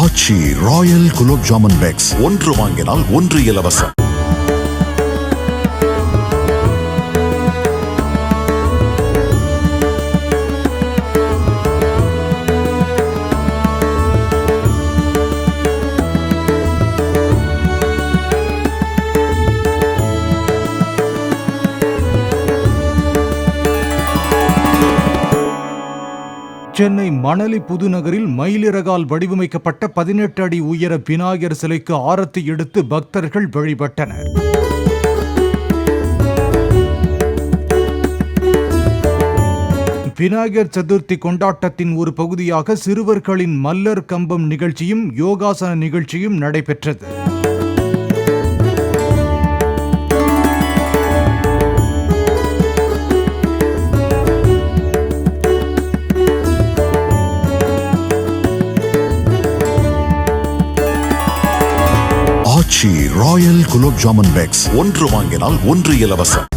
ஆச்சி Royal gulab jamun packs ஒன்று வாங்கினால் ஒன்று இலவசம். சென்னை மணலி புதுநகரில் மயிலிறகால் வடிவமைக்கப்பட்ட 18 அடி உயர விநாயகர் சிலைக்கு ஆரத்தி எடுத்து பக்தர்கள் வழிபட்டனர். விநாயகர் சதுர்த்தி கொண்டாட்டத்தின் ஒரு பகுதியாக சிறுவர்களின் மல்லர் கம்பம் நிகழ்ச்சியும் யோகாசன நிகழ்ச்சியும் நடைபெற்றது. ஆச்சி ராயல் குலோப் ஜாமுன் பேக்ஸ் ஒன்று வாங்கினால் ஒன்று இலவசம்.